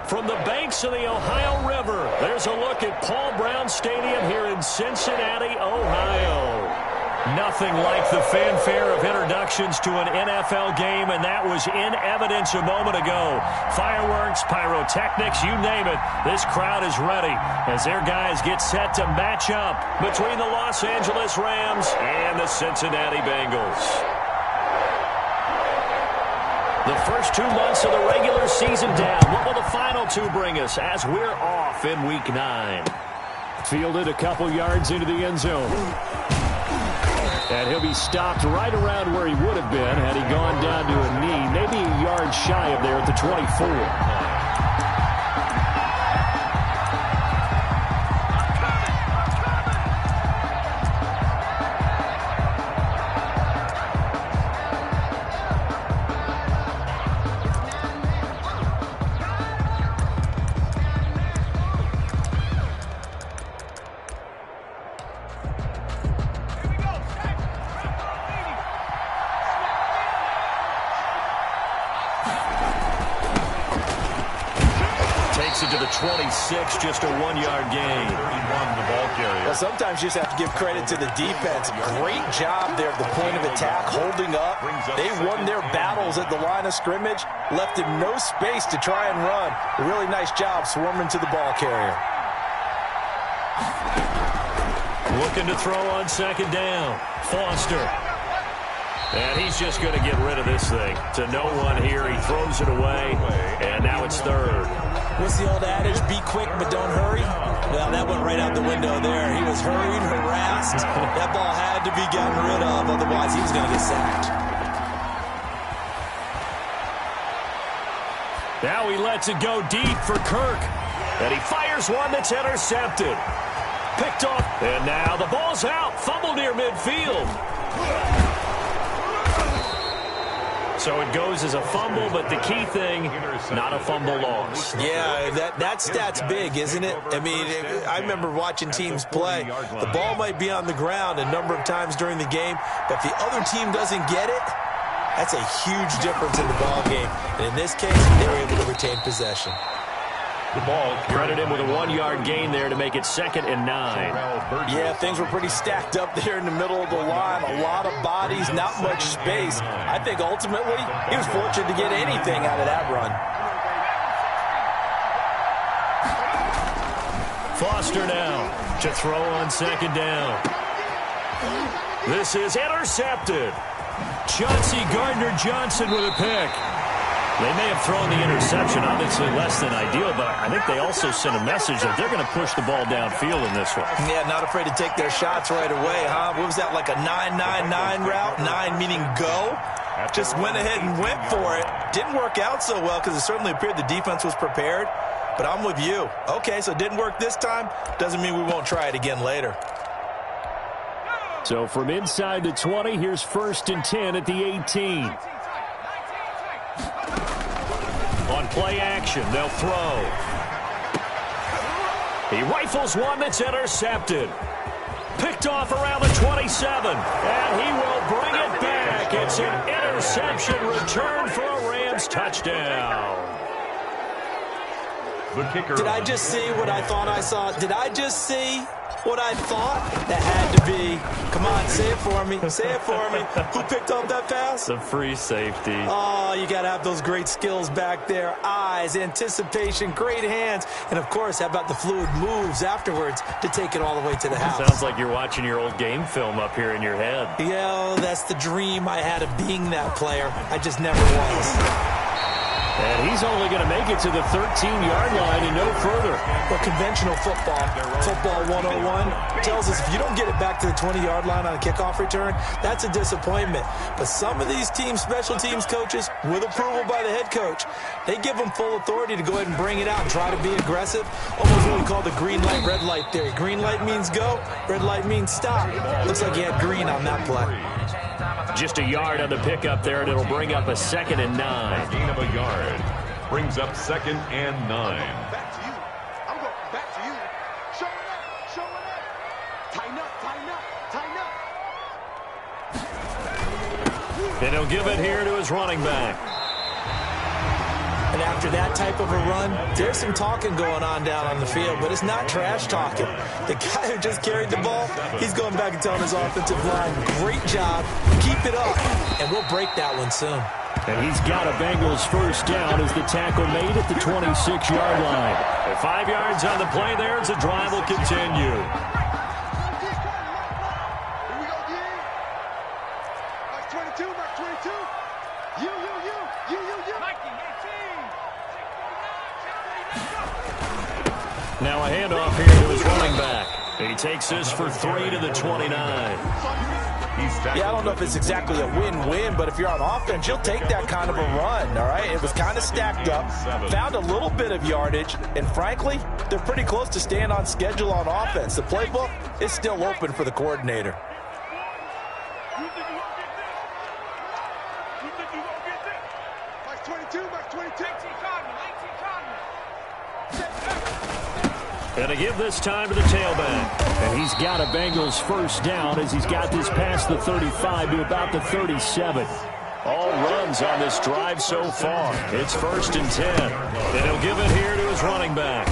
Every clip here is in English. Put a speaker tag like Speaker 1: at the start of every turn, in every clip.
Speaker 1: From the banks of the Ohio River, there's a look at Paul Brown Stadium here in Cincinnati, Ohio. Nothing like the fanfare of introductions to an NFL game, and that was in evidence a moment ago. Fireworks, pyrotechnics, you name it. This crowd is ready as their guys get set to match up between the Los Angeles Rams and the Cincinnati Bengals. The first 2 months of the regular season down. What will the final 2 bring us as we're off in Week 9? Fielded a couple yards into the end zone. And he'll be stopped right around where he would have been had he gone down to a knee, maybe a yard shy of there at the 24. To the 26, just a 1-yard gain. 31 the ball carrier.
Speaker 2: Well, sometimes you just have to give credit to the defense. Great job there at the point of attack, holding up. They won their battles at the line of scrimmage, left him no space to try and run. A really nice job swarming to the ball carrier.
Speaker 1: Looking to throw on second down. Foster. And he's just going to get rid of this thing. To no one here. He throws it away. And now it's third.
Speaker 2: What's the old adage? Be quick, but don't hurry. Well, that went right out the window there. He was hurried, harassed. That ball had to be gotten rid of. Otherwise, he was going to get sacked.
Speaker 1: Now he lets it go deep for Kirk. And he fires one that's intercepted. Picked off. And now the ball's out. Fumble near midfield. So it goes as a fumble, but the key thing, not a fumble loss.
Speaker 2: Yeah, that stat's big, isn't it? I mean, I remember watching teams play. The ball might be on the ground a number of times during the game, but if the other team doesn't get it, that's a huge difference in the ball game. And in this case, they were able to retain possession.
Speaker 1: The ball credited with a 1-yard gain there to make it 2nd and 9.
Speaker 2: Yeah, things were pretty stacked up there in the middle of the line. A lot of bodies, not much space. I think ultimately he was fortunate to get anything out of that run.
Speaker 1: Foster now to throw on second down. This is intercepted. Chauncey Gardner-Johnson with a pick. They may have thrown the interception, obviously less than ideal, but I think they also sent a message that they're going to push the ball downfield in this one.
Speaker 2: Yeah, not afraid to take their shots right away, huh? What was that, like a 9-9-9 route? 9 meaning go? Just went ahead and went for it. Didn't work out so well because it certainly appeared the defense was prepared, but I'm with you. Okay, so it didn't work this time. Doesn't mean we won't try it again later.
Speaker 1: So from inside the 20, here's 1st and 10 at the 18. On play action, they'll throw. He rifles one that's intercepted. Picked off around the 27. And he will bring it back. It's an interception return for a Rams touchdown.
Speaker 3: The kicker.
Speaker 2: Did I just see what I thought I saw? Did I just see what I thought? That had to be. Come on, say it for me. Say it for me. Who picked up that pass?
Speaker 1: The free safety.
Speaker 2: Oh, you got to have those great skills back there. Eyes, anticipation, great hands. And, of course, how about the fluid moves afterwards to take it all the way to the house?
Speaker 1: Sounds like you're watching your old game film up here in your head.
Speaker 2: Yeah, that's the dream I had of being that player. I just never was.
Speaker 1: And he's only going to make it to the 13-yard line and no further.
Speaker 2: Well, conventional football 101, tells us if you don't get it back to the 20-yard line on a kickoff return, that's a disappointment. But some of these teams, special teams coaches, with approval by the head coach, they give them full authority to go ahead and bring it out and try to be aggressive. Almost what we call the green light, red light theory. Green light means go, red light means stop. Looks like he had green on that play.
Speaker 1: Just a yard on the pickup there, and it'll bring up a 2nd and 9.
Speaker 3: Gain of a yard brings up 2nd and 9.
Speaker 4: Back to you. I'm going back to you. Show it up. Show it up. Tighten up. Tighten up. Tighten up.
Speaker 1: And he'll give it here to his running back.
Speaker 2: And after that type of a run, there's some talking going on down on the field, but it's not trash talking. The guy who just carried the ball, he's going back and telling his offensive line, great job, keep it up, and we'll break that one soon.
Speaker 1: And he's got a Bengals first down as the tackle made at the 26-yard line. At 5 yards on the play there as the drive will continue. Now a handoff here to his running back. He takes this for 3 to the 29.
Speaker 2: Yeah, I don't know if it's exactly a win-win, but if you're on offense, you'll take that kind of a run, all right? It was kind of stacked up, found a little bit of yardage, and frankly, they're pretty close to staying on schedule on offense. The playbook is still open for the coordinator.
Speaker 1: And to give this time to the tailback. And he's got a Bengals first down as he's got this past the 35 to about the 37. All runs on this drive so far. It's 1st and 10. And he'll give it here to his running back.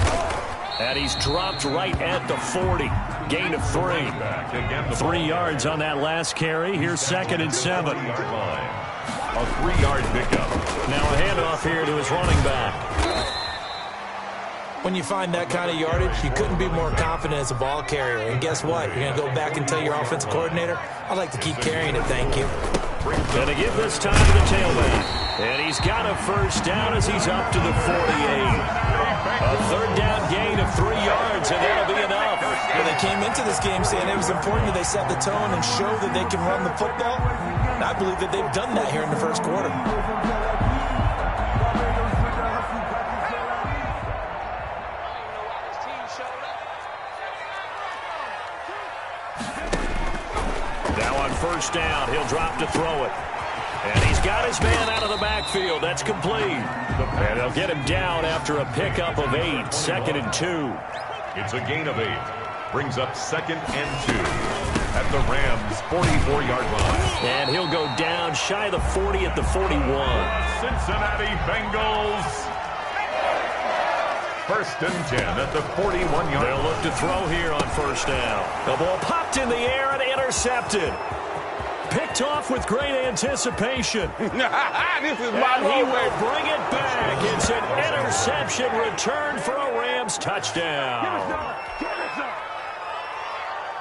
Speaker 1: And he's dropped right at the 40. Gain of 3. 3 yards on that last carry. Here's 2nd and 7.
Speaker 3: A 3-yard pickup.
Speaker 1: Now a handoff here to his running back.
Speaker 2: When you find that kind of yardage, you couldn't be more confident as a ball carrier. And guess what? You're going to go back and tell your offensive coordinator, I'd like to keep carrying it, thank you.
Speaker 1: Going to give this time to the tailback. And he's got a first down as he's up to the 48. A 3rd down gain of 3 yards, and that'll be enough.
Speaker 2: Well, they came into this game saying it was important that they set the tone and show that they can run the football. And I believe that they've done that here in the first quarter.
Speaker 1: First down, he'll drop to throw it. And he's got his man out of the backfield. That's complete. And they'll get him down after a pickup of 8. 2nd and 2.
Speaker 3: It's a gain of 8. Brings up 2nd and 2 at the Rams' 44-yard line.
Speaker 1: And he'll go down shy of the 40 at the 41.
Speaker 3: Cincinnati Bengals. 1st and 10 at the 41-yard.
Speaker 1: They'll look to throw here on first down. The ball popped in the air and intercepted. Picked off with great anticipation.
Speaker 4: This is my
Speaker 1: and he will bring it back. It's an interception returned for a Rams touchdown.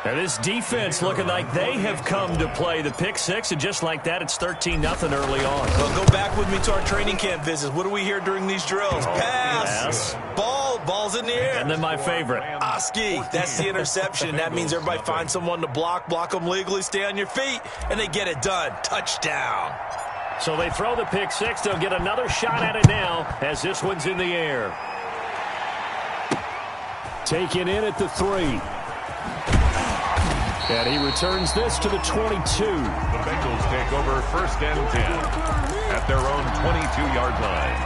Speaker 1: And this defense looking like they have come to play the pick six, and just like that, it's 13-0 early on.
Speaker 2: Well, go back with me to our training camp visits. What do we hear during these drills? Pass, ball's in the air.
Speaker 1: And then my favorite.
Speaker 2: Oski, that's the interception. That means everybody finds someone to block them legally, stay on your feet, and they get it done. Touchdown.
Speaker 1: So they throw the pick six. They'll get another shot at it now as this one's in the air. Taken in at the 3. And he returns this to the 22.
Speaker 3: The Bengals take over 1st and 10 at their own 22-yard line.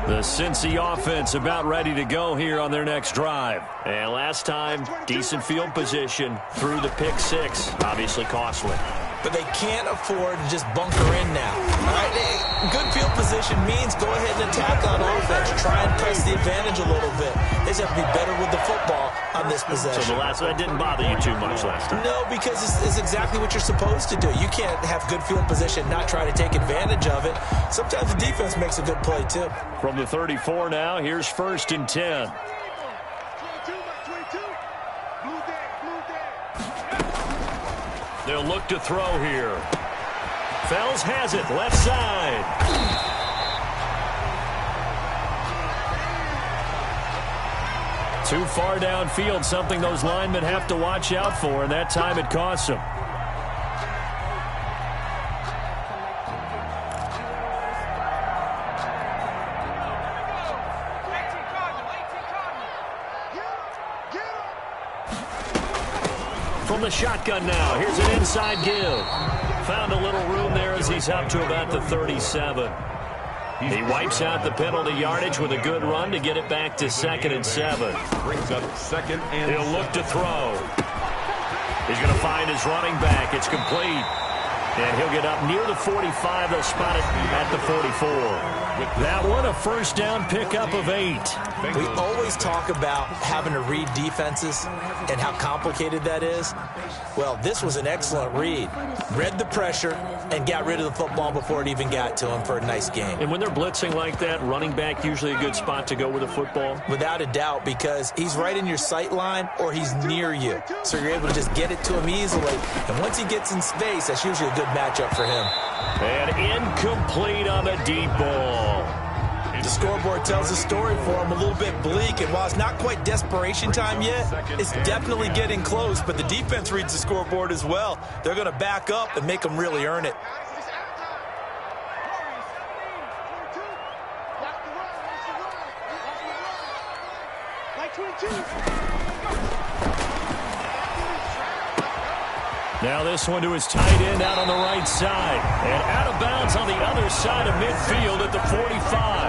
Speaker 1: The Cincy offense about ready to go here on their next drive. And last time, decent field position through the pick six. Obviously costly.
Speaker 2: But they can't afford to just bunker in now. All right? Good field position means go ahead and attack on offense. Try and press the advantage a little bit. They just have to be better with the football on this possession.
Speaker 1: So the last one didn't bother you too much last time?
Speaker 2: No, because it's exactly what you're supposed to do. You can't have good field position, not try to take advantage of it. Sometimes the defense makes a good play, too.
Speaker 1: From the 34 now, here's 1st and 10. They'll look to throw here. Fells has it, left side. Too far downfield, something those linemen have to watch out for, and that time it costs them. From the shotgun now, here's an inside give. Found a little room there as he's up to about the 37. He wipes out the penalty yardage with a good run to get it back to 2nd and 7.
Speaker 3: Brings up 2nd and
Speaker 1: He'll look to throw. He's going to find his running back. It's complete. And he'll get up near the 45. They'll spot it at the 44. With that one, a first down pickup of 8.
Speaker 2: We always talk about having to read defenses and how complicated that is. Well, this was an excellent read. Read the pressure and got rid of the football before it even got to him for a nice game.
Speaker 1: And when they're blitzing like that, running back usually a good spot to go with the football?
Speaker 2: Without a doubt, because he's right in your sight line or he's near you. So you're able to just get it to him easily. And once he gets in space, that's usually a good matchup for him.
Speaker 1: And incomplete on the deep ball.
Speaker 2: The scoreboard tells a story for him, a little bit bleak, and while it's not quite desperation time yet, it's definitely getting close, but the defense reads the scoreboard as well. They're going to back up and make them really earn it.
Speaker 1: Now this one to his tight end out on the right side. And out of bounds on the other side of midfield at the 45.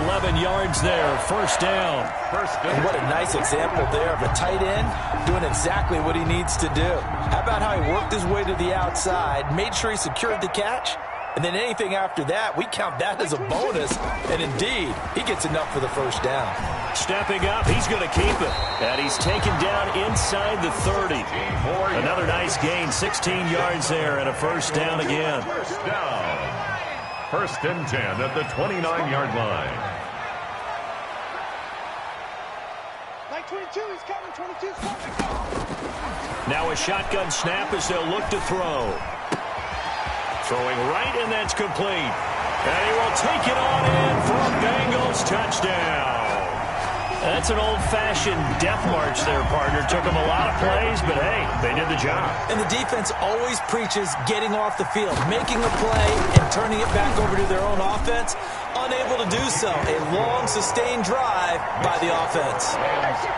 Speaker 1: 11 yards there, first down.
Speaker 2: And what a nice example there of a tight end doing exactly what he needs to do. How about how he worked his way to the outside, made sure he secured the catch, and then anything after that, we count that as a bonus. And indeed, he gets enough for the first down.
Speaker 1: Stepping up, he's going to keep it. And he's taken down inside the 30. Another nice gain, 16 yards there, and a first down again.
Speaker 3: First down. First and 10 at the 29-yard line.
Speaker 4: Like 22, he's coming, 22's coming.
Speaker 1: Now a shotgun snap as they'll look to throw. Throwing right, and that's complete. And he will take it on in for a Bengals touchdown. That's an old-fashioned death march there, partner. Took them a lot of plays, but hey, they did the job.
Speaker 2: And the defense always preaches getting off the field, making a play, and turning it back over to their own offense. Unable to do so. A long, sustained drive by the offense.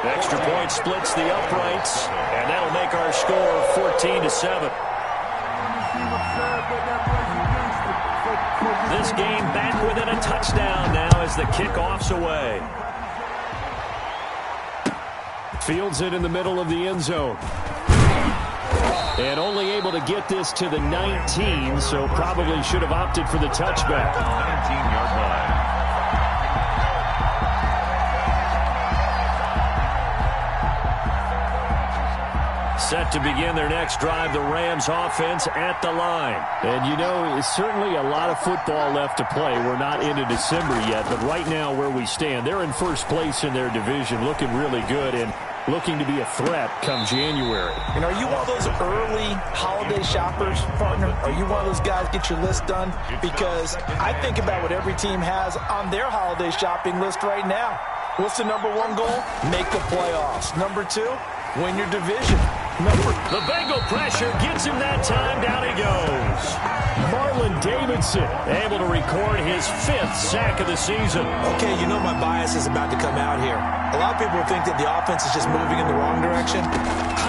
Speaker 1: The extra point splits the uprights, and that'll make our score 14-7. This game back within a touchdown now as the kickoff's away. Fields it in the middle of the end zone. And only able to get this to the 19, so probably should have opted for the touchback.
Speaker 3: 19-yard line.
Speaker 1: Set to begin their next drive, the Rams offense at the line. And you know, it's certainly a lot of football left to play. We're not into December yet, but right now where we stand, they're in first place in their division, looking really good and looking to be a threat come January.
Speaker 2: And are you one of those early holiday shoppers, partner? Are you one of those guys get your list done? Because I think about what every team has on their holiday shopping list right now. What's the number one goal? Make the playoffs. Number 2, win your division.
Speaker 1: The Bengal pressure gets him that time. Down he goes. Marlon Davidson able to record his 5th sack of the season.
Speaker 2: Okay, you know my bias is about to come out here. A lot of people think that the offense is just moving in the wrong direction.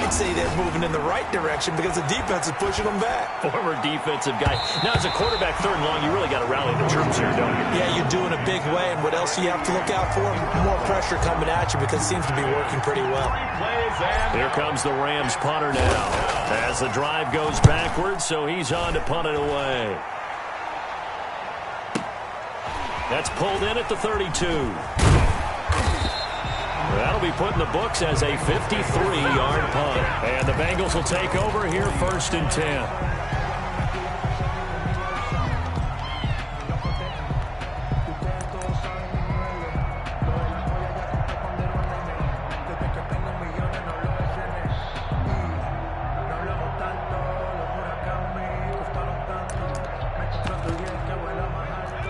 Speaker 2: I'd say they're moving in the right direction because the defense is pushing them back.
Speaker 1: Former defensive guy. Now, as a quarterback, 3rd and long, you really got to rally the troops here, don't you?
Speaker 2: Yeah, you're doing a big way, and what else do you have to look out for? More pressure coming at you because it seems to be working pretty well.
Speaker 1: Here comes the Rams punter now as the drive goes backwards, so he's on to punt it away. That's pulled in at the 32. That'll be put in the books as a 53-yard punt. And the Bengals will take over here, 1st and 10.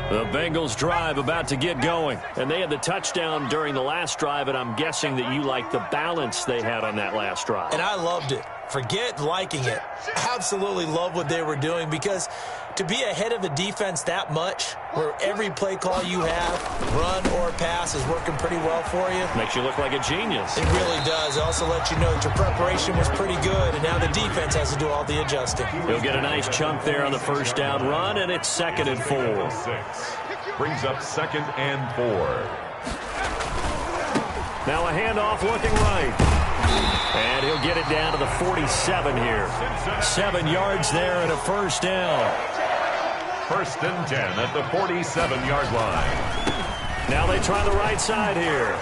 Speaker 1: The Bengals drive about to get going. And they had the touchdown during the last drive, and I'm guessing that you like the balance they had on that last drive.
Speaker 2: And I loved it. Forget liking it. Absolutely love what they were doing because to be ahead of a defense that much, where every play call you have, run or pass, is working pretty well for you.
Speaker 1: Makes you look like a genius.
Speaker 2: It really does. It also lets you know that your preparation was pretty good, and now the defense has to do all the adjusting.
Speaker 1: He'll get a nice chunk there on the first down run, and it's 2nd and 4.
Speaker 3: Brings up 2nd and 4.
Speaker 1: Now a handoff looking right. And he'll get it down to the 47 here. 7 yards there and a first down.
Speaker 3: 1st and 10 at the 47-yard line.
Speaker 1: Now they try the right side here.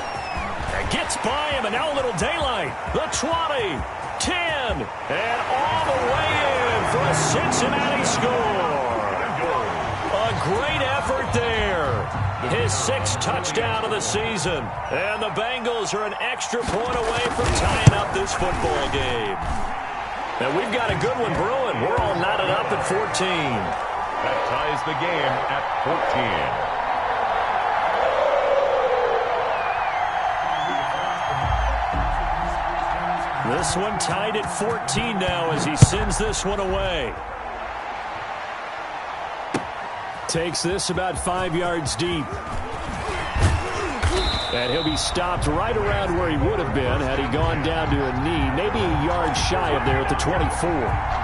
Speaker 1: It gets by him, and now a little daylight. The 20, 10, and all the way in for a Cincinnati score. A great effort there. His 6th touchdown of the season. And the Bengals are an extra point away from tying up this football game. And we've got a good one brewing. We're all knotted up at 14.
Speaker 3: That ties the game at 14.
Speaker 1: This one tied at 14 now as he sends this one away. Takes this about 5 yards deep. And he'll be stopped right around where he would have been had he gone down to a knee, maybe a yard shy of there at the 24.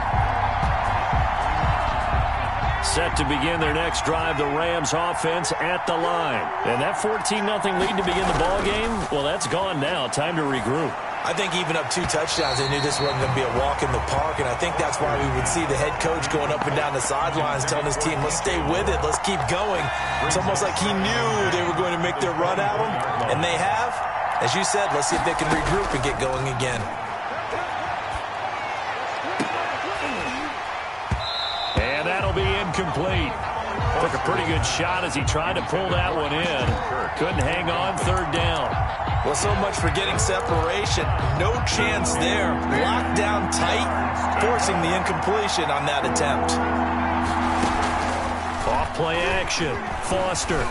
Speaker 1: Set to begin their next drive, the Rams offense at the line. And that 14-0 lead to begin the ball game, well, that's gone now. Time to regroup.
Speaker 2: I think even up 2 touchdowns, they knew this wasn't going to be a walk in the park, and I think that's why we would see the head coach going up and down the sidelines telling his team, let's stay with it, let's keep going. It's almost like he knew they were going to make their run at him, and they have. As you said, let's see if they can regroup and get going again.
Speaker 1: And that'll be incomplete. Took a pretty good shot as he tried to pull that one in. Couldn't hang on, 3rd down.
Speaker 2: Well, so much for getting separation. No chance there. Locked down tight, forcing the incompletion on that attempt.
Speaker 1: Off play action. Foster.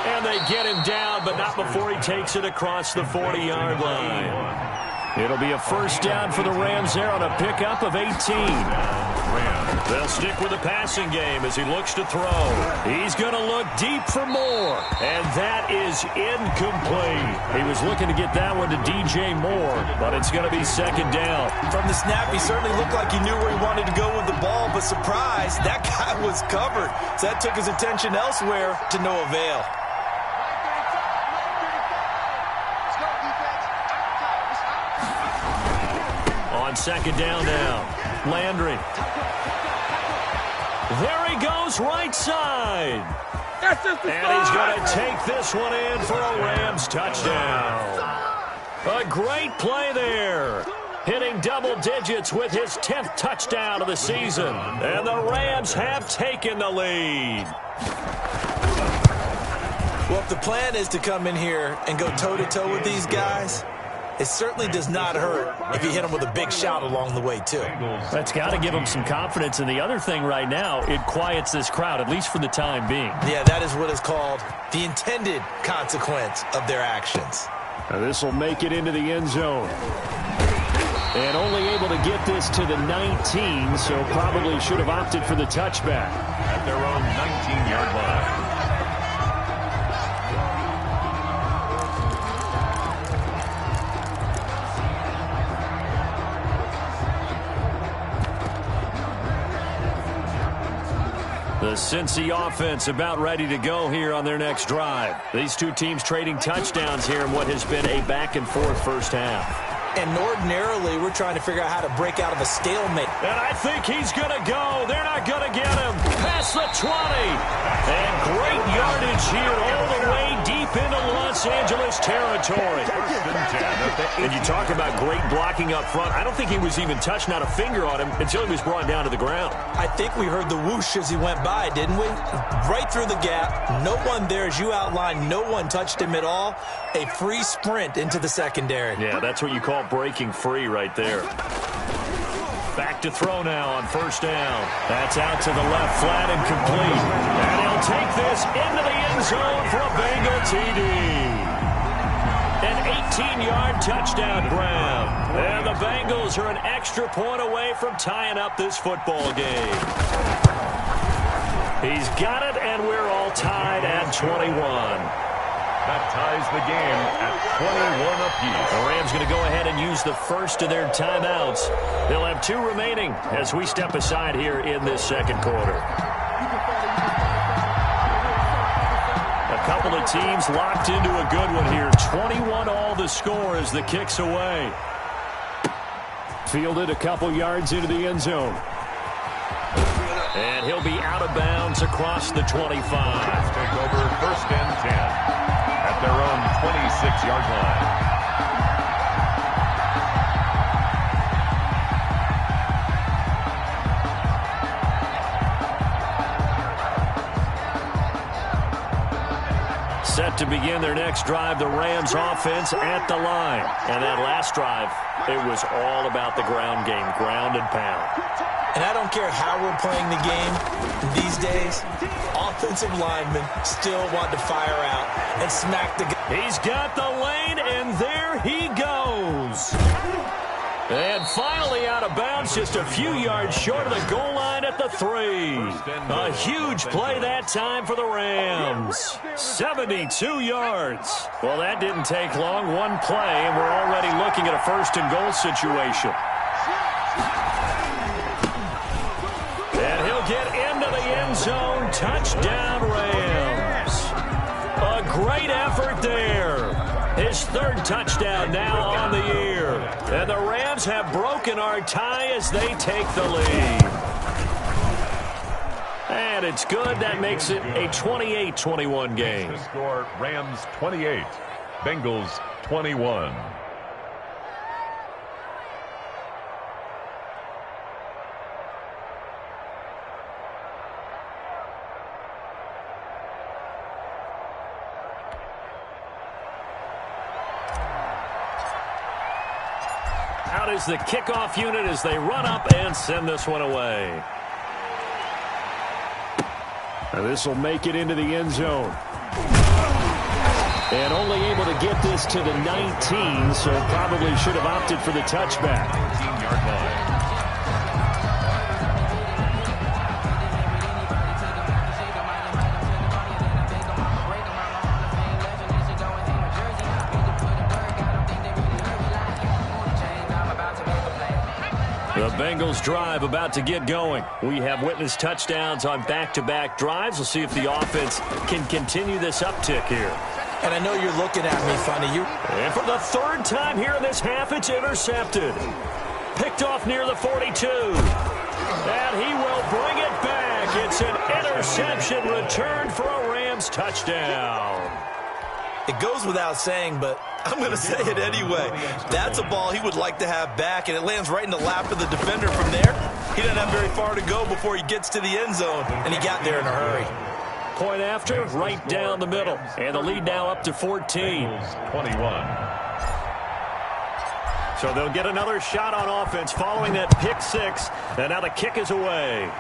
Speaker 1: And they get him down, but not before he takes it across the 40-yard line. It'll be a first down for the Rams there on a pickup of 18. They'll stick with the passing game as he looks to throw. He's going to look deep for more. And that is incomplete. He was looking to get that one to DJ Moore, but it's going to be 2nd down.
Speaker 2: From the snap, he certainly looked like he knew where he wanted to go with the ball, but surprise, that guy was covered. So that took his attention elsewhere to no avail.
Speaker 1: On 2nd down now, Landry. There he goes, right side. And he's going to take this one in for a Rams touchdown. A great play there. Hitting double digits with his 10th touchdown of the season. And the Rams have taken the lead.
Speaker 2: Well, if the plan is to come in here and go toe-to-toe with these guys, it certainly does not hurt if you hit them with a big shout along the way, too.
Speaker 1: That's got to give them some confidence. And the other thing right now, it quiets this crowd, at least for the time being.
Speaker 2: Yeah, that is what is called the intended consequence of their actions.
Speaker 1: Now this will make it into the end zone. And only able to get this to the 19, so probably should have opted for the touchback.
Speaker 3: At their own 19-yard line.
Speaker 1: The Cincy offense about ready to go here on their next drive. These two teams trading touchdowns here in what has been a back-and-forth first half.
Speaker 2: And ordinarily, we're trying to figure out how to break out of a stalemate.
Speaker 1: And I think he's going to go. They're not going to get him. Past the 20. And great yardage here all the way deep into Los Angeles territory. And you talk about great blocking up front. I don't think he was even touched, not a finger on him, until he was brought down to the ground.
Speaker 2: I think we heard the whoosh as he went by, didn't we? Right through the gap. No one there, as you outlined. No one touched him at all. A free sprint into the secondary.
Speaker 1: Yeah, that's what you call breaking free right there. Back to throw now on first down. That's out to the left, flat and complete. And he'll take this into the end zone for a Bengal TD. An 18-yard touchdown grab. And the Bengals are an extra point away from tying up this football game. He's got it, and we're all tied at 21.
Speaker 3: That ties the game at 21 apiece.
Speaker 1: The Rams going to go ahead and use the first of their timeouts. They'll have 2 remaining as we step aside here in this second quarter. A couple of teams locked into a good one here. 21 all the score as the kick's away. Fielded a couple yards into the end zone. And he'll be out of bounds across the 25.
Speaker 3: Take over 1st and 10 at their own 26-yard line.
Speaker 1: Set to begin their next drive, the Rams offense at the line. And that last drive, it was all about the ground game, ground and pound.
Speaker 2: And I don't care how we're playing the game these days, offensive linemen still want to fire out and smack the guy.
Speaker 1: He's got the lane, and there he goes. And finally out of bounds, just a few yards short of the goal line at the 3. A huge play that time for the Rams. 72 yards. Well, that didn't take long. One play, and we're already looking at a 1st and goal situation. And he'll get into the end zone. Touchdown, Rams. A great effort there. His 3rd touchdown now on the year. And the Rams have broken our tie as they take the lead. And it's good. That makes it a 28-21 game.
Speaker 3: The score, Rams 28, Bengals 21.
Speaker 1: Out is the kickoff unit as they run up and send this one away. Now this will make it into the end zone. And only able to get this to the 19, so probably should have opted for the touchback.
Speaker 3: 19-yard line.
Speaker 1: The Bengals drive about to get going. We have witnessed touchdowns on back-to-back drives. We'll see if the offense can continue this uptick here.
Speaker 2: And I know you're looking at me funny.
Speaker 1: And for the 3rd time here in this half, it's intercepted. Picked off near the 42. And he will bring it back. It's an interception returned for a Rams touchdown.
Speaker 2: It goes without saying, but I'm going to say it anyway. That's a ball he would like to have back, and it lands right in the lap of the defender from there. He doesn't have very far to go before he gets to the end zone, and he got there in a hurry.
Speaker 1: Point after, right down the middle. And the lead now up to 14.
Speaker 3: 21.
Speaker 1: So they'll get another shot on offense following that pick 6. And now the kick is away.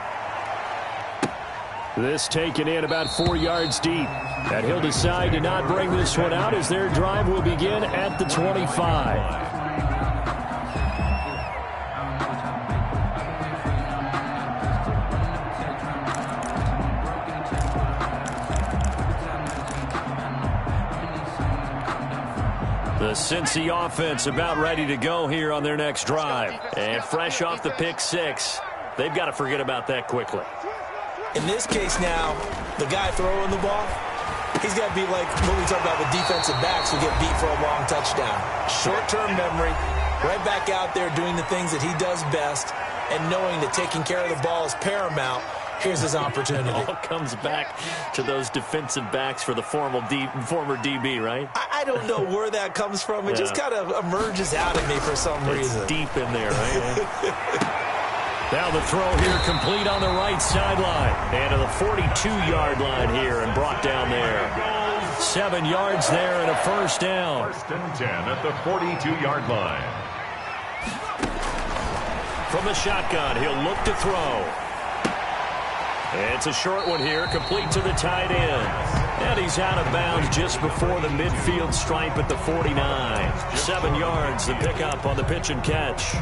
Speaker 1: This taken in about 4 yards deep. And he'll decide to not bring this one out as their drive will begin at the 25. The Cincy offense about ready to go here on their next drive. And fresh off the pick 6, they've got to forget about that quickly.
Speaker 2: In this case now, the guy throwing the ball, he's got to be like what we talk about with defensive backs who get beat for a long touchdown. Short-term memory, right back out there doing the things that he does best, and knowing that taking care of the ball is paramount. Here's his opportunity.
Speaker 1: It all comes back to those defensive backs for the former DB, right?
Speaker 2: I don't know where that comes from. It just kind of emerges out of me for some reason.
Speaker 1: It's deep in there, right? Now the throw here complete on the right sideline. And to the 42-yard line here and brought down there. 7 yards there and a first down.
Speaker 3: 1st and 10 at the 42-yard line.
Speaker 1: From the shotgun, he'll look to throw. It's a short one here, complete to the tight end. And he's out of bounds just before the midfield stripe at the 49. 7 yards, the pickup on the pitch and catch.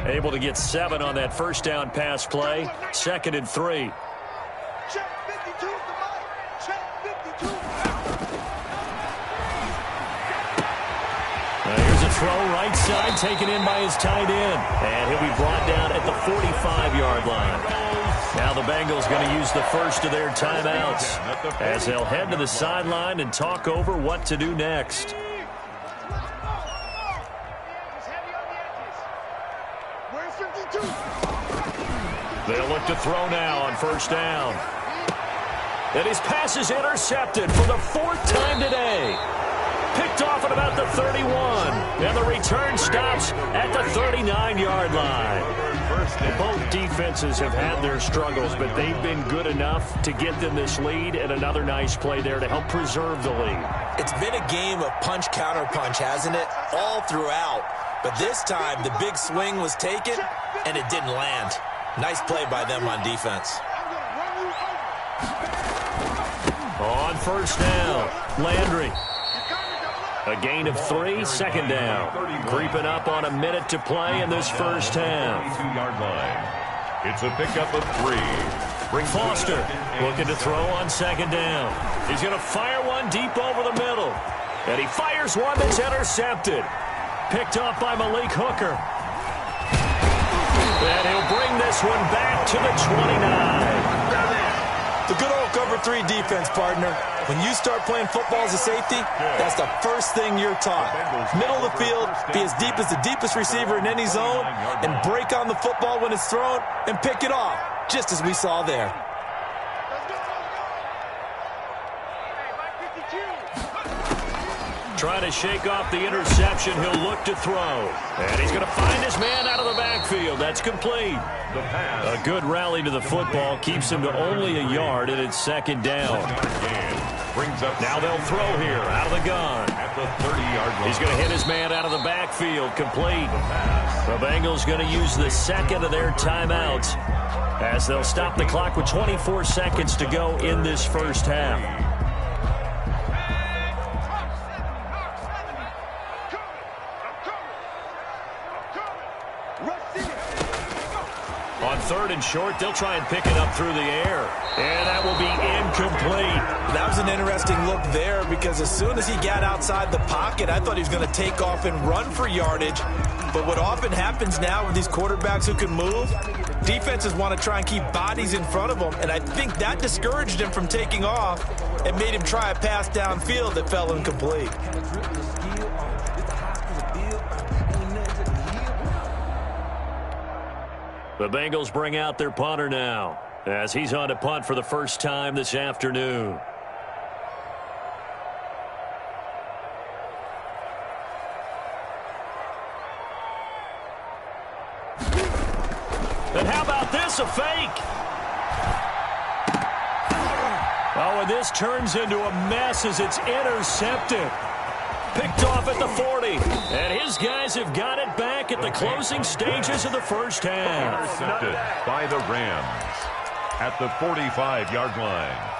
Speaker 1: Able to get 7 on that first down pass play. 2nd and 3.
Speaker 4: Check 52 is the mic. Check 52.
Speaker 1: Here's a throw right side, taken in by his tight end. And he'll be brought down at the 45-yard line. Now the Bengals going to use the first of their timeouts as they'll head to the sideline and talk over what to do next. They'll look to throw now on first down. And his pass is intercepted for the fourth time today. Picked off at about the 31. And the return stops at the 39-yard line. Both defenses have had their struggles, but they've been good enough to get them this lead, and another nice play there to help preserve the lead.
Speaker 2: It's been a game of punch-counter-punch, hasn't it? All throughout. But this time, the big swing was taken, and it didn't land. Nice play by them on defense.
Speaker 1: On first down, Landry. A gain of 3, second down. Creeping up on a minute to play in this first half.
Speaker 3: It's a pickup of 3.
Speaker 1: Foster looking to throw on second down. He's going to fire one deep over the middle. And he fires one that's intercepted. Picked up by Malik Hooker. And he'll bring this one back to the 29.
Speaker 2: The good old cover 3 defense, partner. When you start playing football as a safety, that's the first thing you're taught. Middle of the field, be as deep as the deepest receiver in any zone, and break on the football when it's thrown and pick it off, just as we saw there.
Speaker 1: Trying to shake off the interception, he'll look to throw. And he's going to find his man out of the backfield. That's complete. A good rally to the football keeps him to only a yard, and it's second down. Now they'll throw here out of the gun.
Speaker 3: At the 30-yard line.
Speaker 1: He's going to hit his man out of the backfield, complete. The Bengals going to use the second of their timeouts as they'll stop the clock with 24 seconds to go in this first half. On third and short, they'll try and pick it up through the air. And that will be incomplete.
Speaker 2: That was an interesting look there because as soon as he got outside the pocket, I thought he was going to take off and run for yardage. But what often happens now with these quarterbacks who can move, defenses want to try and keep bodies in front of them. And I think that discouraged him from taking off and made him try a pass downfield that fell incomplete.
Speaker 1: The Bengals bring out their punter now as he's on to punt for the first time this afternoon. And how about this, a fake? Oh, and this turns into a mess as it's intercepted. Picked off at the 40. And his guys have got it back at the closing stages of the first half.
Speaker 3: Intercepted by the Rams at the 45-yard line.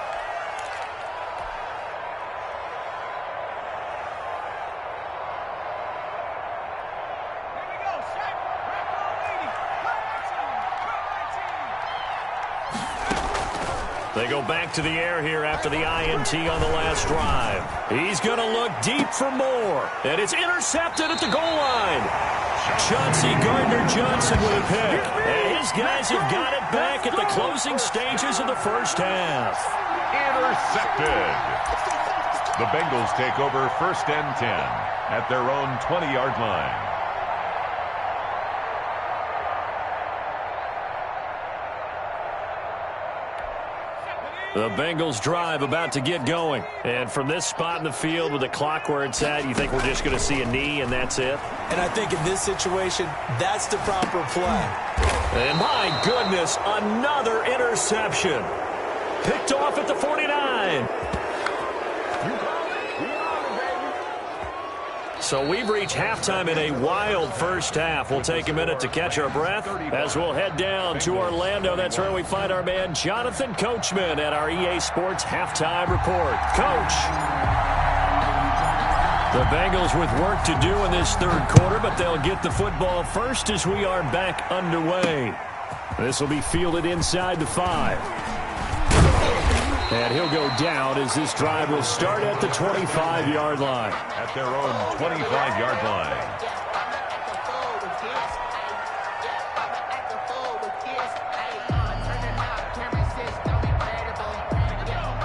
Speaker 1: They go back to the air here after the INT on the last drive. He's going to look deep for more. And it's intercepted at the goal line. Chauncey Gardner-Johnson with a pick. And his guys have got it back at the closing stages of the first half.
Speaker 3: Intercepted. The Bengals take over first and 10 at their own 20-yard line.
Speaker 1: The Bengals drive about to get going. And from this spot in the field with the clock where it's at, you think we're just going to see a knee and that's it?
Speaker 2: And I think in this situation, that's the proper play.
Speaker 1: And my goodness, another interception. Picked off at the 49. So we've reached halftime in a wild first half. We'll take a minute to catch our breath as we'll head down to Orlando. That's where we find our man Jonathan Coachman at our EA Sports Halftime Report. Coach. The Bengals with work to do in this third quarter, but they'll get the football first as we are back underway. This will be fielded inside the 5. And he'll go down as this drive will start at the 25-yard line.
Speaker 3: At their own 25-yard line.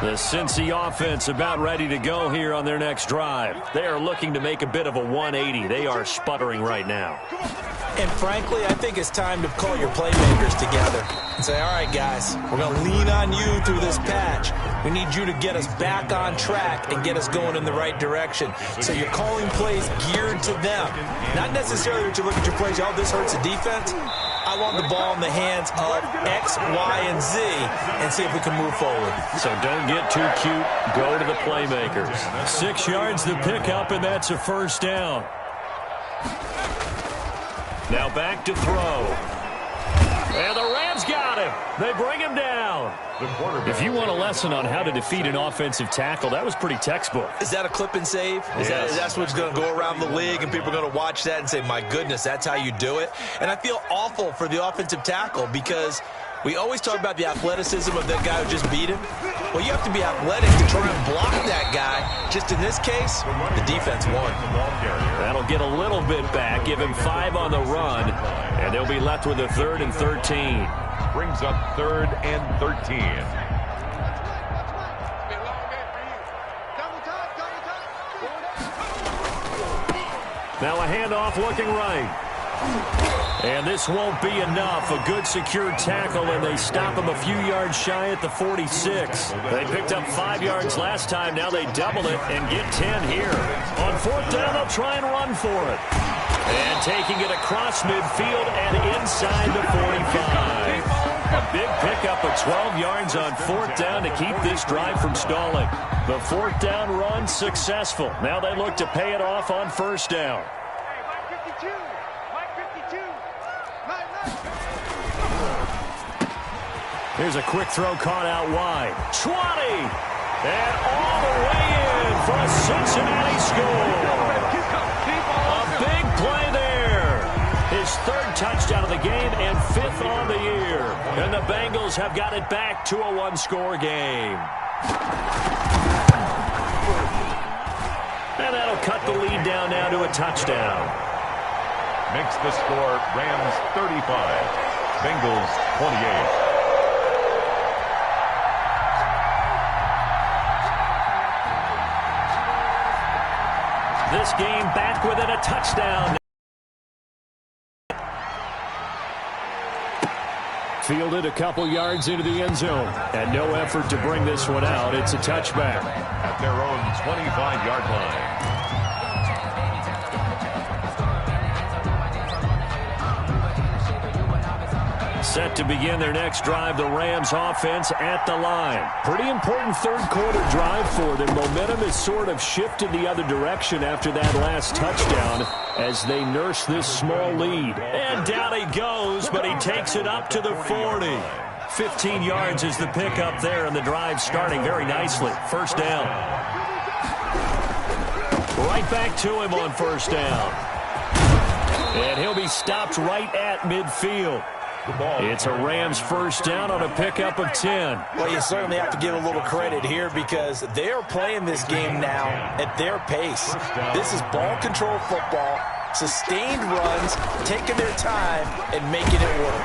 Speaker 1: The Cincy offense about ready to go here on their next drive. They are looking to make a bit of a 180. They are sputtering right now.
Speaker 2: And frankly, I think it's time to call your playmakers together and say, all right, guys, we're going to lean on you through this patch. We need you to get us back on track and get us going in the right direction. So you're calling plays geared to them. Not necessarily that you look at your plays, oh, this hurts the defense. I want the ball in the hands of X, Y, and Z and see if we can move forward.
Speaker 1: So don't get too cute. Go to the playmakers. 6 yards the pickup, and that's a first down. Now back to throw. And the Rams got him. They bring him down. If you want a lesson on how to defeat an offensive tackle, that was pretty textbook.
Speaker 2: Is that a clip and save? That's what's going to go around the league, and people are going to watch that and say, my goodness, that's how you do it? And I feel awful for the offensive tackle because we always talk about the athleticism of that guy who just beat him. Well, you have to be athletic to try and block that guy. Just in this case, the defense won.
Speaker 1: That'll get a little bit back, give him 5 on the run, and they'll be left with a 3rd and 13.
Speaker 3: Brings up 3rd and 13.
Speaker 1: Now a handoff looking right. And this won't be enough. A good secured tackle, and they stop him a few yards shy at the 46. They picked up 5 yards last time. Now they double it and get 10 here. On 4th down, they'll try and run for it. And taking it across midfield and inside the 45. A big pickup of 12 yards on 4th down to keep this drive from stalling. The 4th down run successful. Now they look to pay it off on 1st down. Here's a quick throw caught out wide. 20! And all the way in for a Cincinnati score. A big play there. His 3rd touchdown of the game and 5th on the year. And the Bengals have got it back to a 1-score game. And that'll cut the lead down now to a touchdown.
Speaker 3: Makes the score Rams 35, Bengals 28.
Speaker 1: This game back within a touchdown. Fielded a couple yards into the end zone. And no effort to bring this one out. It's a touchback.
Speaker 3: At their own 25-yard line.
Speaker 1: Set to begin their next drive, the Rams offense at the line. Pretty important 3rd quarter drive for them. Momentum has sort of shifted the other direction after that last touchdown as they nurse this small lead. And down he goes, but he takes it up to the 40. 15 yards is the pickup there, and the drive starting very nicely. 1st down. Right back to him on 1st down. And he'll be stopped right at midfield. It's a Rams 1st down on a pickup of 10.
Speaker 2: Well, you certainly have to give a little credit here because they are playing this game now at their pace. This is ball control football, sustained runs, taking their time, and making it work.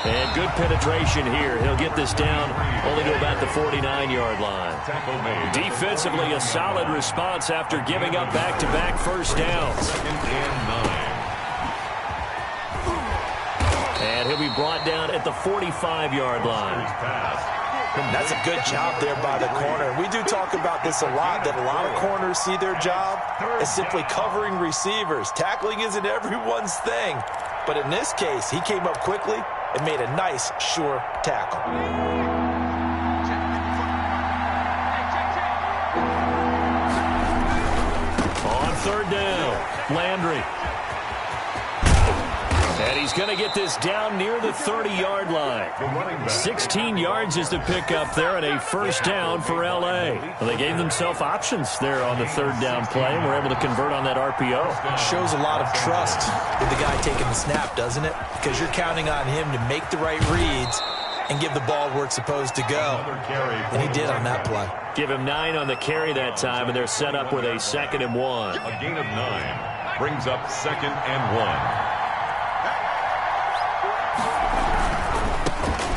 Speaker 1: And good penetration here. He'll get this down only to about the 49-yard line. Defensively, a solid response after giving up back-to-back 1st downs. And he'll be brought down at the 45-yard line.
Speaker 2: That's a good job there by the corner. We do talk about this a lot, that a lot of corners see their job as simply covering receivers. Tackling isn't everyone's thing. But in this case, he came up quickly and made a nice, sure tackle.
Speaker 1: On 3rd down, Landry. And he's going to get this down near the 30-yard line. 16 yards is the pickup there and a 1st down for L.A. Well, they gave themselves options there on the 3rd down play and were able to convert on that RPO.
Speaker 2: Shows a lot of trust with the guy taking the snap, doesn't it? Because you're counting on him to make the right reads and give the ball where it's supposed to go. And he did on that play.
Speaker 1: Give him 9 on the carry that time, and they're set up with a 2nd and 1.
Speaker 3: A gain of 9 brings up 2nd and 1.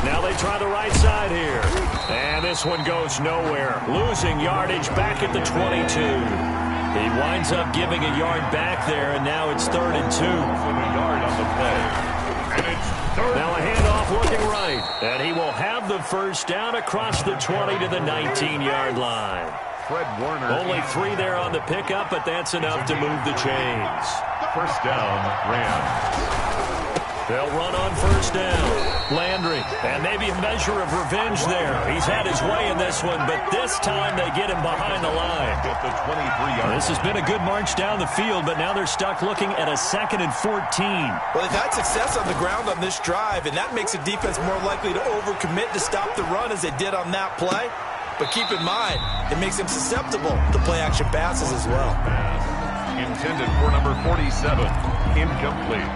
Speaker 1: Now Well, they try the right side here. And this one goes nowhere. Losing yardage back at the 22. He winds up giving a yard back there, and now it's 3rd and 2.
Speaker 3: A yard on the play. And it's third.
Speaker 1: Now a handoff looking right. And he will have the first down across the 20 to the 19-yard line.
Speaker 3: Fred Warner.
Speaker 1: Only 3 there on the pickup, but that's enough to move the chains.
Speaker 3: First down, Rams.
Speaker 1: They'll run on first down. Landry, and maybe a measure of revenge there. He's had his way in this one, but this time they get him behind the line.
Speaker 3: At the 23-yard.
Speaker 1: This has been a good march down the field, but now they're stuck looking at a 2nd and 14.
Speaker 2: Well, they've had success on the ground on this drive, and that makes a defense more likely to overcommit to stop the run as they did on that play. But keep in mind, it makes them susceptible to play-action passes as well.
Speaker 3: Intended for number 47. Incomplete.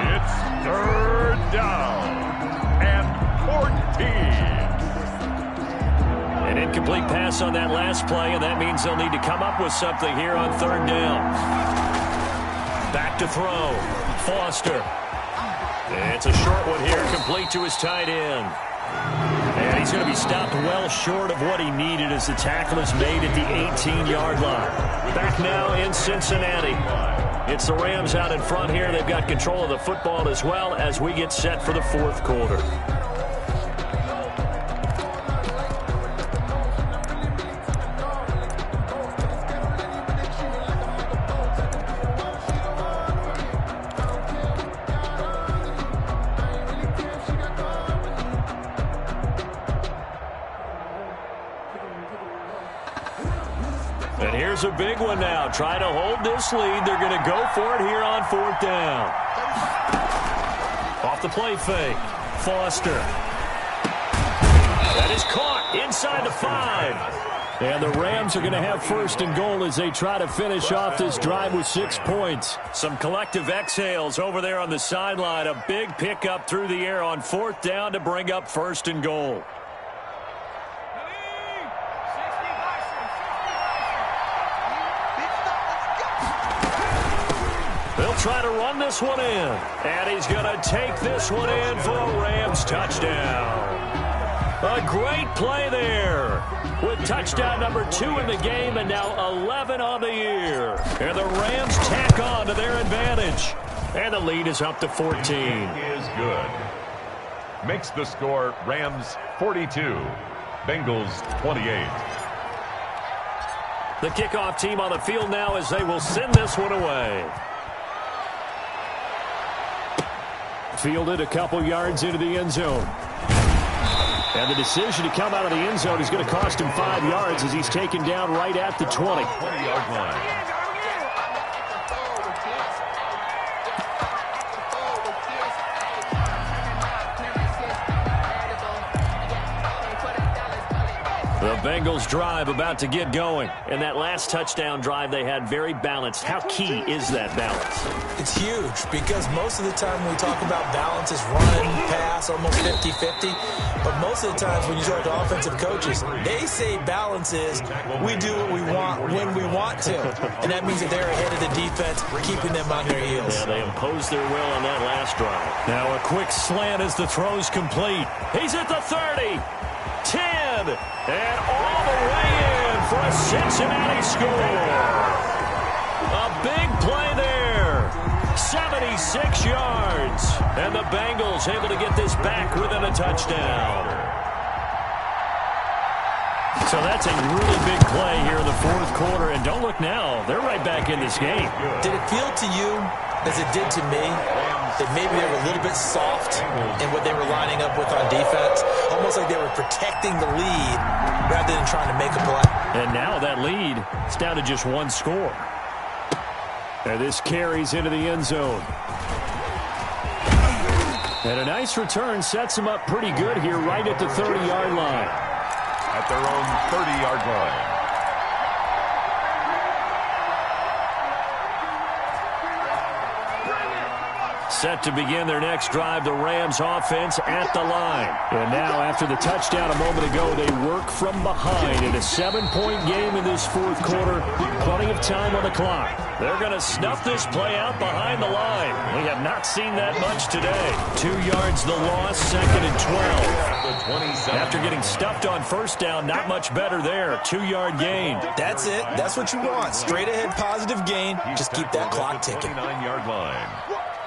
Speaker 3: It's 3rd down and 14.
Speaker 1: An incomplete pass on that last play, and that means they'll need to come up with something here on 3rd down. Back to throw. Foster. And it's a short one here, complete to his tight end. And he's going to be stopped well short of what he needed as the tackle is made at the 18-yard line. Back now in Cincinnati. It's the Rams out in front here. They've got control of the football as well as we get set for the 4th quarter. And here's a big one now. Trying to hold this lead. They're going to go for it here on 4th down. Off the play fake. Foster. That is caught inside the 5. And the Rams are going to have 1st and goal as they try to finish off this drive with 6 points. Some collective exhales over there on the sideline. A big pickup through the air on 4th down to bring up 1st and goal. They'll try to run this one in. And he's going to take this one in for a Rams touchdown. A great play there. With touchdown number 2 in the game and now 11 on the year. And the Rams tack on to their advantage. And the lead is up to 14.
Speaker 3: Is good. Makes the score Rams 42. Bengals 28.
Speaker 1: The kickoff team on the field now as they will send this one away. Fielded a couple yards into the end zone. And the decision to come out of the end zone is going to cost him 5 yards as he's taken down right at the 20.
Speaker 3: 20-yard line.
Speaker 1: The Bengals drive about to get going. And that last touchdown drive they had very balanced. How key is that balance?
Speaker 2: It's huge because most of the time when we talk about balance is run, pass, almost 50-50. But most of the times when you talk to offensive coaches, they say balance is we do what we want when we want to. And that means that they're ahead of the defense, keeping them on their heels.
Speaker 1: Yeah, they imposed their will on that last drive. Now a quick slant as the throw's complete. He's at the 30. 10, and all the way in for a Cincinnati score. A big play there. 76 yards. And the Bengals able to get this back within a touchdown. So that's a really big play here in the 4th quarter. And don't look now. They're right back in this game.
Speaker 2: Did it feel to you, as it did to me, that maybe they were a little bit soft in what they were lining up with on defense? Almost like they were protecting the lead rather than trying to make a play.
Speaker 1: And now that lead is down to just 1 score. And this carries into the end zone. And a nice return sets them up pretty good here right at the 30-yard line.
Speaker 3: At their own 30-yard line.
Speaker 1: Set to begin their next drive, the Rams offense at the line. And now after the touchdown a moment ago, they work from behind in a 7-point game in this 4th quarter. Plenty of time on the clock. They're going to snuff this play out behind the line. We have not seen that much today. 2 yards the loss, 2nd and 12. After getting stuffed on first down, not much better there. 2-yard gain.
Speaker 2: That's it. That's what you want. Straight ahead positive gain. Just keep that clock ticking.
Speaker 3: 49-yard line.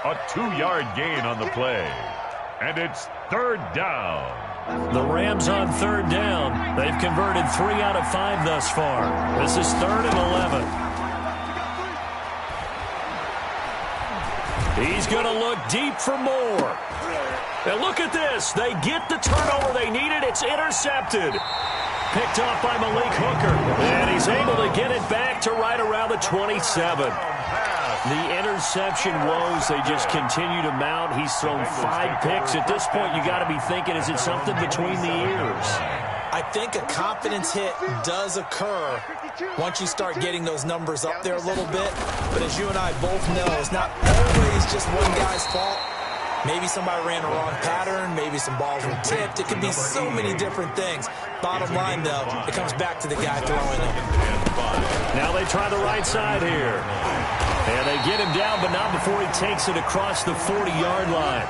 Speaker 3: A 2-yard gain on the play. And it's 3rd down.
Speaker 1: The Rams on 3rd down. They've converted 3 out of 5 thus far. This is 3rd and 11. He's going to look deep for more. And look at this. They get the turnover they needed. It's intercepted. Picked off by Malik Hooker. And he's able to get it back to right around the 27. The interception woes, they just continue to mount. He's thrown 5 picks. At this point, you got to be thinking, is it something between the ears?
Speaker 2: I think a confidence hit does occur once you start getting those numbers up there a little bit. But as you and I both know, it's not always just one guy's fault. Maybe somebody ran a wrong pattern. Maybe some balls were tipped. It could be so many different things. Bottom line, though, it comes back to the guy throwing them.
Speaker 1: Now they try the right side here. And they get him down, but not before he takes it across the 40-yard line.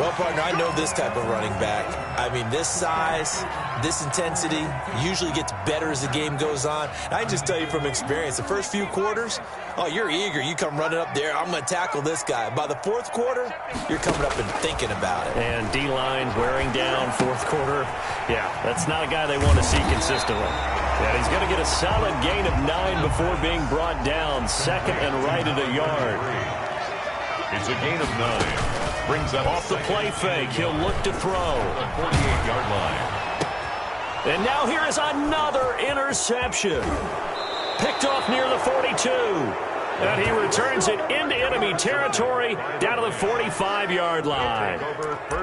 Speaker 2: Well, partner, I know this type of running back. I mean, this size, this intensity usually gets better as the game goes on. And I can just tell you from experience, the first few quarters, oh, you're eager. You come running up there, I'm going to tackle this guy. By the 4th quarter, you're coming up and thinking about it.
Speaker 1: And D-line wearing down 4th quarter. Yeah, that's not a guy they want to see consistently. And he's going to get a solid gain of 9 before being brought down. 2nd and right at a yard.
Speaker 3: It's a gain of 9. Brings up
Speaker 1: off the play fake. He'll look to throw.
Speaker 3: 48-yard line.
Speaker 1: And now here is another interception. Picked off near the 42. And he returns it into enemy territory down to the 45-yard line.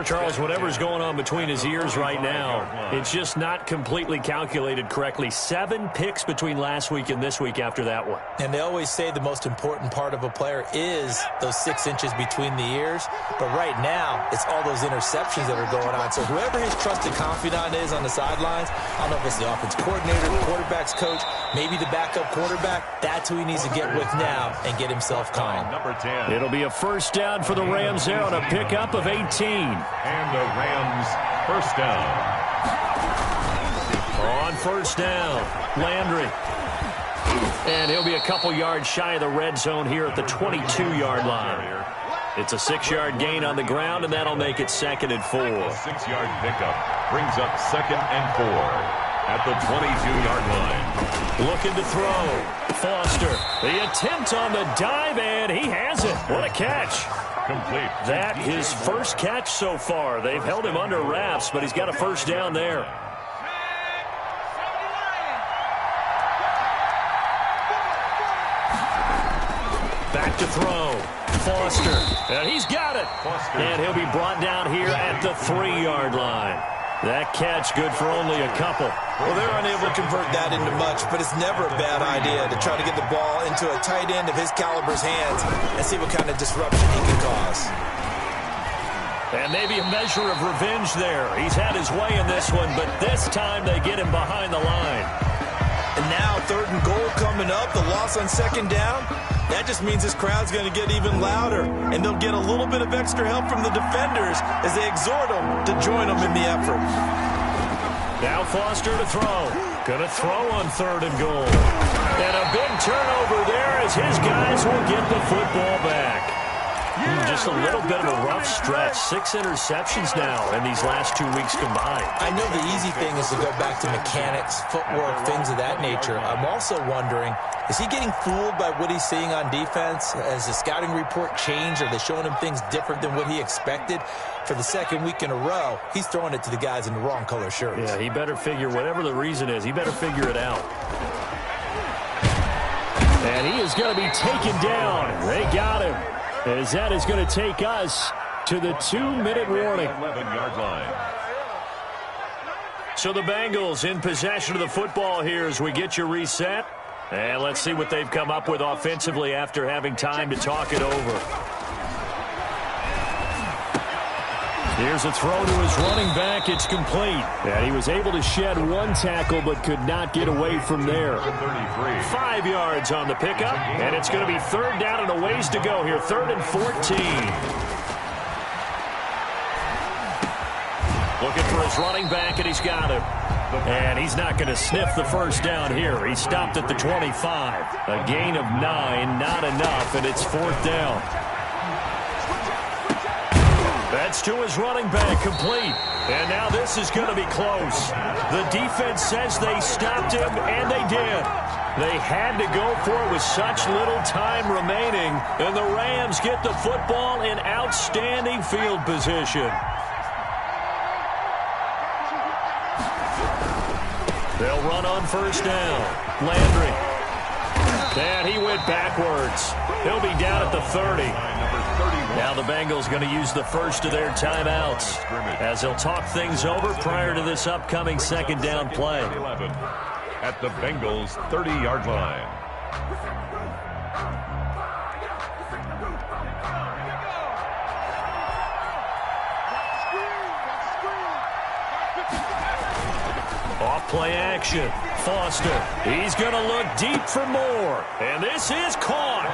Speaker 1: Charles, whatever's going on between his ears right now, it's just not completely calculated correctly. 7 picks between last week and this week after that one.
Speaker 2: And they always say the most important part of a player is those 6 inches between the ears. But right now, it's all those interceptions that are going on. So whoever his trusted confidant is on the sidelines, I don't know if it's the offense coordinator, the quarterback's coach, maybe the backup quarterback, that's who he needs to get with now and get himself calm.
Speaker 3: Number 10.
Speaker 1: It'll be a first down for the Rams there on a pickup of 18.
Speaker 3: And the Rams first down.
Speaker 1: On first down, Landry. And he'll be a couple yards shy of the red zone here at the 22-yard line. It's a 6-yard gain on the ground, and that'll make it 2nd and 4.
Speaker 3: A 6-yard pickup brings up 2nd and 4 at the 22-yard line.
Speaker 1: Looking to throw. Foster, the attempt on the dive, and he has it. What a catch.
Speaker 3: Complete.
Speaker 1: That his first catch so far. They've held him under wraps, but he's got a first down there. Back to throw. Foster, and he's got it. And he'll be brought down here at the 3-yard line. That catch good for only a couple.
Speaker 2: Well, they're unable to convert that into much, but it's never a bad idea to try to get the ball into a tight end of his caliber's hands and see what kind of disruption he can cause.
Speaker 1: And maybe a measure of revenge there. He's had his way in this one, but this time they get him behind the line.
Speaker 2: And now 3rd and goal coming up, the loss on 2nd down. That just means this crowd's going to get even louder, and they'll get a little bit of extra help from the defenders as they exhort them to join them in the effort.
Speaker 1: Now Foster to throw. Going to throw on 3rd and goal. And a big turnover there as his guys will get the football back. Just a little bit of a rough stretch. 6 interceptions now in these last 2 weeks combined.
Speaker 2: I know the easy thing is to go back to mechanics, footwork, things of that nature. I'm also wondering, is he getting fooled by what he's seeing on defense? Has the scouting report changed? Are they showing him things different than what he expected? For the 2nd week in a row, he's throwing it to the guys in the wrong color shirts.
Speaker 1: Yeah, he better figure, whatever the reason is, he better figure it out. And he is going to be taken down. They got him. As that is going to take us to the 2-minute warning.
Speaker 3: 11-yard line.
Speaker 1: So the Bengals in possession of the football here as we get you reset. And let's see what they've come up with offensively after having time to talk it over. Here's a throw to his running back. It's complete. And he was able to shed one tackle but could not get away from there. 5 yards on the pickup, and it's going to be third down and a ways to go here. 3rd and 14. Looking for his running back, and he's got him. And he's not going to sniff the first down here. He stopped at the 25. A gain of 9, not enough, and it's 4th down. That's to his running back, complete. And now this is going to be close. The defense says they stopped him, and they did. They had to go for it with such little time remaining, and the Rams get the football in outstanding field position. They'll run on first down. Landry. And he went backwards. He'll be down at the 30. Now the Bengals going to use the first of their timeouts as they'll talk things over prior to this upcoming second down play.
Speaker 3: At the Bengals' 30-yard line.
Speaker 1: Off-play action. Foster. He's going to look deep for more. And this is caught.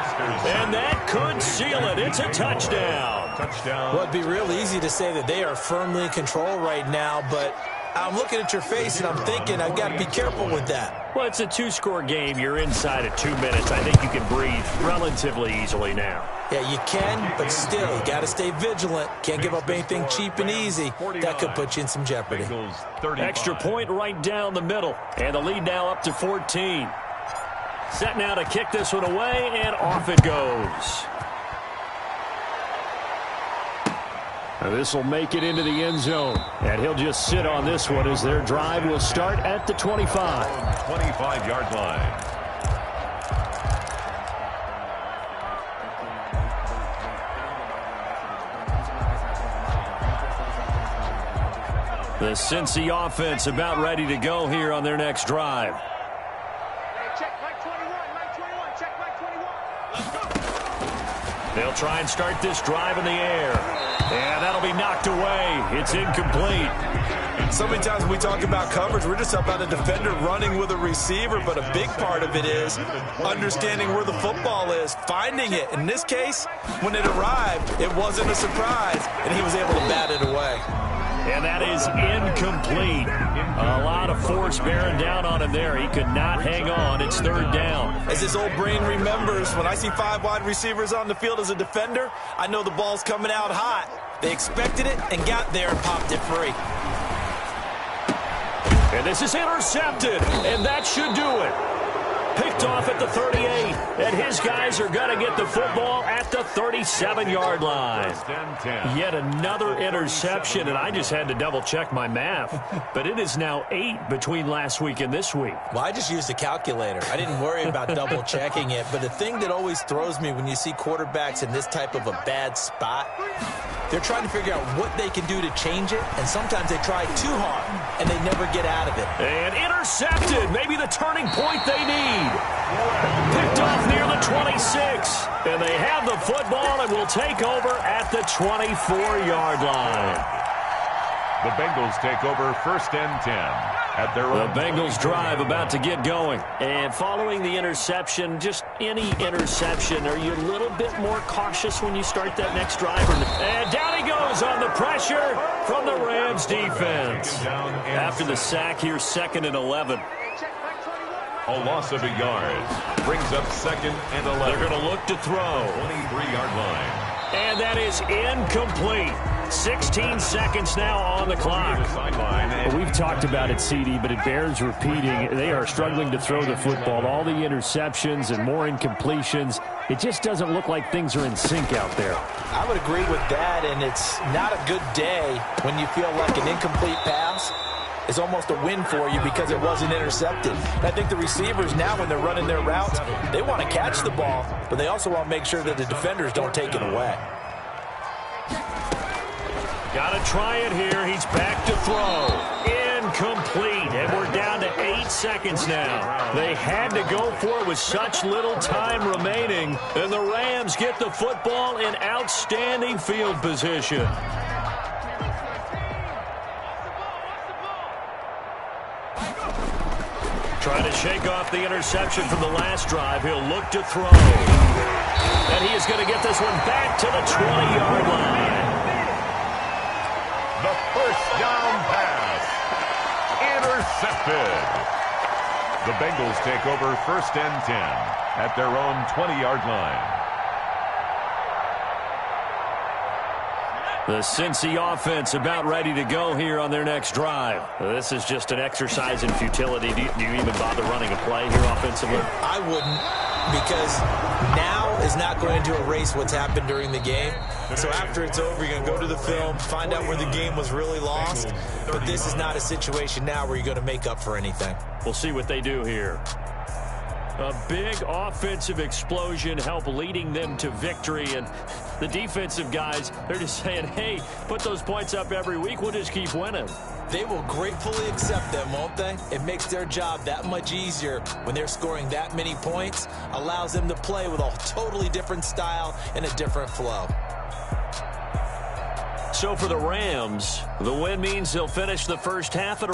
Speaker 1: And that could seal it. It's a touchdown.
Speaker 2: Well, it'd be real easy to say that they are firmly in control right now, but I'm looking at your face and I'm thinking I've got to be careful with that.
Speaker 1: Well, it's a 2-score game. You're inside at 2 minutes. I think you can breathe relatively easily now.
Speaker 2: Yeah, you can, but still, you got to stay vigilant. Can't give up anything cheap and easy. That could put you in some jeopardy.
Speaker 1: Extra point right down the middle. And the lead now up to 14. Set now to kick this one away, and off it goes. Now this will make it into the end zone. And he'll just sit on this one as their drive will start at the 25.
Speaker 3: 25-yard line.
Speaker 1: The Cincy offense about ready to go here on their next drive.
Speaker 4: Check Mike 21, Mike 21, check Mike 21.
Speaker 1: They'll try and start this drive in the air. And that'll be knocked away. It's incomplete.
Speaker 2: So many times when we talk about coverage, we're just about a defender running with a receiver, but a big part of it is understanding where the football is, finding it. In this case, when it arrived, it wasn't a surprise, and he was able to bat it away.
Speaker 1: And that is incomplete. A lot of force bearing down on him there. He could not hang on. It's 3rd down.
Speaker 2: As his old brain remembers, when I see 5 wide receivers on the field as a defender, I know the ball's coming out hot. They expected it and got there and popped it free.
Speaker 1: And this is intercepted, and that should do it. Picked off at the 38, and his guys are going to get the football at the 37-yard line. Yet another interception, and I just had to double-check my math. But it is now 8 between last week and this week.
Speaker 2: Well, I just used a calculator. I didn't worry about double-checking it. But the thing that always throws me when you see quarterbacks in this type of a bad spot, they're trying to figure out what they can do to change it, and sometimes they try too hard, and they never get out of it.
Speaker 1: And intercepted, maybe the turning point they need. Picked off near the 26, and they have the football and will take over at the 24-yard line.
Speaker 3: The Bengals take over 1st and 10 at their own.
Speaker 1: The Bengals drive about to get going. And following the interception, just any interception, are you a little bit more cautious when you start that next drive? And down he goes on the pressure from the Rams defense. After the sack here, 2nd and 11.
Speaker 3: A loss of a yard brings up 2nd and 11.
Speaker 1: They're going to look to throw.
Speaker 3: 23-yard line.
Speaker 1: And that is incomplete. 16 seconds now on the clock.
Speaker 5: Well, we've talked about it, CD, but it bears repeating. They are struggling to throw the football. All the interceptions and more incompletions. It just doesn't look like things are in sync out there.
Speaker 2: I would agree with that, and it's not a good day when you feel like an incomplete pass is almost a win for you because it wasn't intercepted. And I think the receivers now, when they're running their routes, they want to catch the ball, but they also want to make sure that the defenders don't take it away.
Speaker 1: Got to try it here. He's back to throw. Incomplete. And we're down to 8 seconds now. They had to go for it with such little time remaining. And the Rams get the football in outstanding field position. Trying to shake off the interception from the last drive. He'll look to throw. And he is going to get this one back to the 20-yard line.
Speaker 3: The first down pass. Intercepted. The Bengals take over 1st and 10 at their own 20-yard line.
Speaker 1: The Cincy offense about ready to go here on their next drive. This is just an exercise in futility. Do you even bother running a play here offensively?
Speaker 2: I wouldn't, because now is not going to erase what's happened during the game. So after it's over, you're going to go to the film, find out where the game was really lost. But this is not a situation now where you're going to make up for anything.
Speaker 1: We'll see what they do here. A big offensive explosion help leading them to victory. And the defensive guys, they're just saying, hey, put those points up every week. We'll just keep winning.
Speaker 2: They will gratefully accept them, won't they? It makes their job that much easier when they're scoring that many points. Allows them to play with a totally different style and a different flow.
Speaker 1: So for the Rams, the win means they'll finish the first half at a